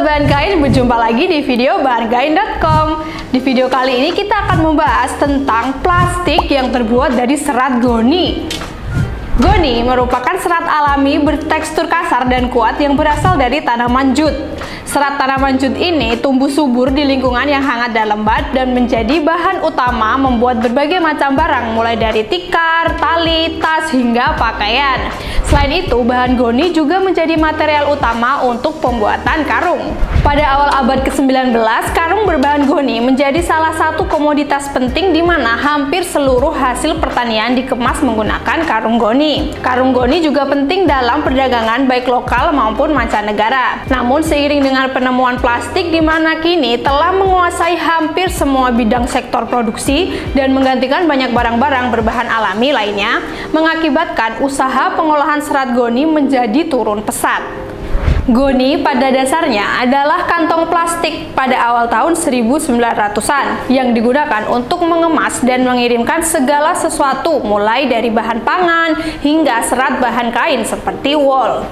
Sahabat Bahan Kain, berjumpa lagi di video bahankain.com. Di video kali ini kita akan membahas tentang plastik yang terbuat dari serat goni. Goni merupakan serat alami bertekstur kasar dan kuat yang berasal dari tanaman jut. Serat tanaman jut ini tumbuh subur di lingkungan yang hangat dan lembab dan menjadi bahan utama membuat berbagai macam barang, mulai dari tikar, tali, tas, hingga pakaian. Selain itu, bahan goni juga menjadi material utama untuk pembuatan karung. Pada awal abad ke-19, karung berbahan goni menjadi salah satu komoditas penting di mana hampir seluruh hasil pertanian dikemas menggunakan karung goni. Karung goni juga penting dalam perdagangan baik lokal maupun mancanegara. Namun seiring dengan penemuan plastik di mana kini telah menguasai hampir semua bidang sektor produksi dan menggantikan banyak barang-barang berbahan alami lainnya, mengakibatkan usaha pengolahan serat goni menjadi turun pesat. Goni pada dasarnya adalah kantong plastik pada awal tahun 1900-an yang digunakan untuk mengemas dan mengirimkan segala sesuatu mulai dari bahan pangan hingga serat bahan kain seperti wol.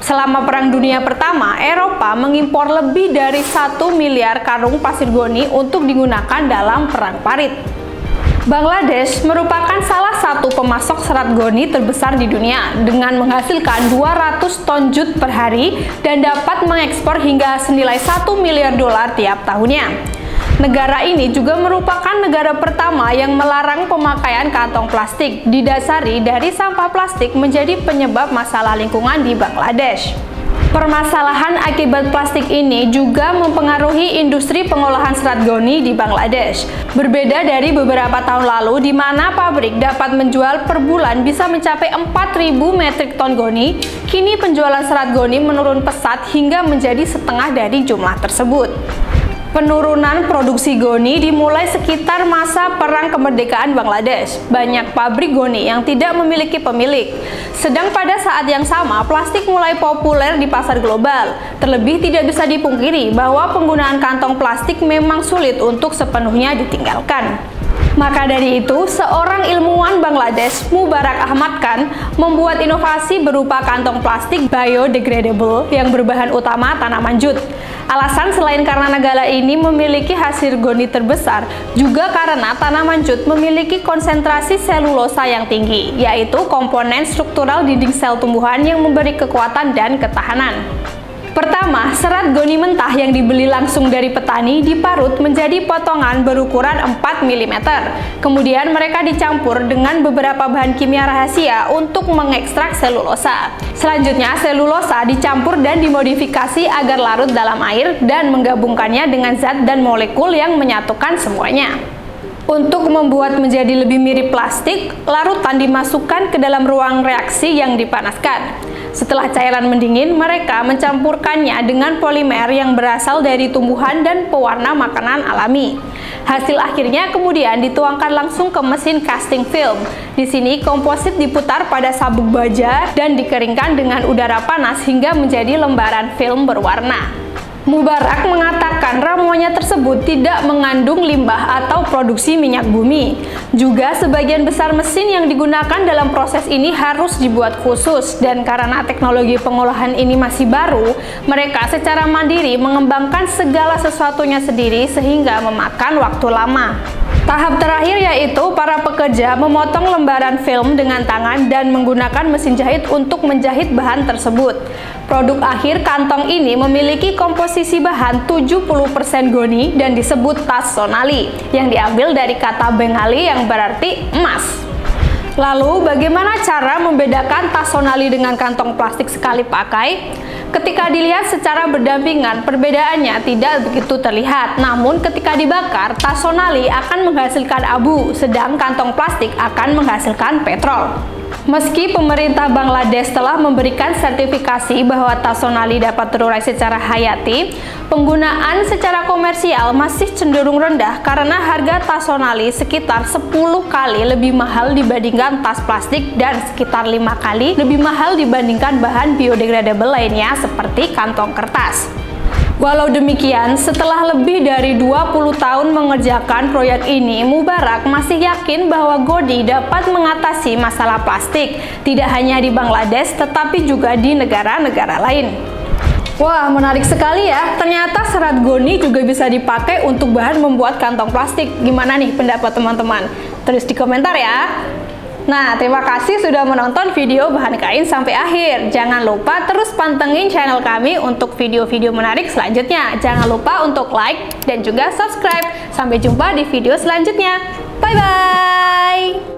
Selama Perang Dunia Pertama, Eropa mengimpor lebih dari 1 miliar karung pasir goni untuk digunakan dalam Perang Parit. Bangladesh merupakan salah satu pemasok serat goni terbesar di dunia dengan menghasilkan 200 ton jut per hari dan dapat mengekspor hingga senilai 1 miliar dolar tiap tahunnya. Negara ini juga merupakan negara pertama yang melarang pemakaian kantong plastik, didasari dari sampah plastik menjadi penyebab masalah lingkungan di Bangladesh. Permasalahan akibat plastik ini juga mempengaruhi industri pengolahan serat goni di Bangladesh. Berbeda dari beberapa tahun lalu di mana pabrik dapat menjual per bulan bisa mencapai 4.000 metrik ton goni, kini penjualan serat goni menurun pesat hingga menjadi setengah dari jumlah tersebut. Penurunan produksi goni dimulai sekitar masa Perang Kemerdekaan Bangladesh. Banyak pabrik goni yang tidak memiliki pemilik. Sedang pada saat yang sama, plastik mulai populer di pasar global. Terlebih tidak bisa dipungkiri bahwa penggunaan kantong plastik memang sulit untuk sepenuhnya ditinggalkan. Maka dari itu, seorang ilmuwan Bangladesh, Mubarak Ahmad Khan, membuat inovasi berupa kantong plastik biodegradable yang berbahan utama tanaman jut. Alasan selain karena negara ini memiliki hasil goni terbesar, juga karena tanaman jut memiliki konsentrasi selulosa yang tinggi, yaitu komponen struktural dinding sel tumbuhan yang memberi kekuatan dan ketahanan. Pertama, serat goni mentah yang dibeli langsung dari petani diparut menjadi potongan berukuran 4 mm. Kemudian mereka dicampur dengan beberapa bahan kimia rahasia untuk mengekstrak selulosa. Selanjutnya, selulosa dicampur dan dimodifikasi agar larut dalam air dan menggabungkannya dengan zat dan molekul yang menyatukan semuanya. Untuk membuat menjadi lebih mirip plastik, larutan dimasukkan ke dalam ruang reaksi yang dipanaskan. Setelah cairan mendingin, mereka mencampurkannya dengan polimer yang berasal dari tumbuhan dan pewarna makanan alami. Hasil akhirnya kemudian dituangkan langsung ke mesin casting film. Di sini komposit diputar pada sabuk baja dan dikeringkan dengan udara panas hingga menjadi lembaran film berwarna. Mubarak mengatakan ramuannya tersebut tidak mengandung limbah atau produksi minyak bumi. Juga sebagian besar mesin yang digunakan dalam proses ini harus dibuat khusus, dan karena teknologi pengolahan ini masih baru, mereka secara mandiri mengembangkan segala sesuatunya sendiri sehingga memakan waktu lama. Tahap terakhir yaitu para pekerja memotong lembaran film dengan tangan dan menggunakan mesin jahit untuk menjahit bahan tersebut. Produk akhir kantong ini memiliki komposisi bahan 70% goni dan disebut tas sonali, yang diambil dari kata Bengali yang berarti emas. Lalu, bagaimana cara membedakan tas sonali dengan kantong plastik sekali pakai? Ketika dilihat secara berdampingan, perbedaannya tidak begitu terlihat. Namun, ketika dibakar, tas sonali akan menghasilkan abu, sedang kantong plastik akan menghasilkan petrol. Meski pemerintah Bangladesh telah memberikan sertifikasi bahwa tas sonali dapat terurai secara hayati, penggunaan secara komersial masih cenderung rendah karena harga tas sonali sekitar 10 kali lebih mahal dibandingkan tas plastik dan sekitar 5 kali lebih mahal dibandingkan bahan biodegradable lainnya seperti kantong kertas. Walau demikian, setelah lebih dari 20 tahun mengerjakan proyek ini, Mubarak masih yakin bahwa goni dapat mengatasi masalah plastik, tidak hanya di Bangladesh, tetapi juga di negara-negara lain. Wah, menarik sekali ya. Ternyata serat goni juga bisa dipakai untuk bahan membuat kantong plastik. Gimana nih pendapat teman-teman? Tulis di komentar ya. Nah, terima kasih sudah menonton video bahan kain sampai akhir. Jangan lupa terus pantengin channel kami untuk video-video menarik selanjutnya. Jangan lupa untuk like dan juga subscribe. Sampai jumpa di video selanjutnya. Bye-bye!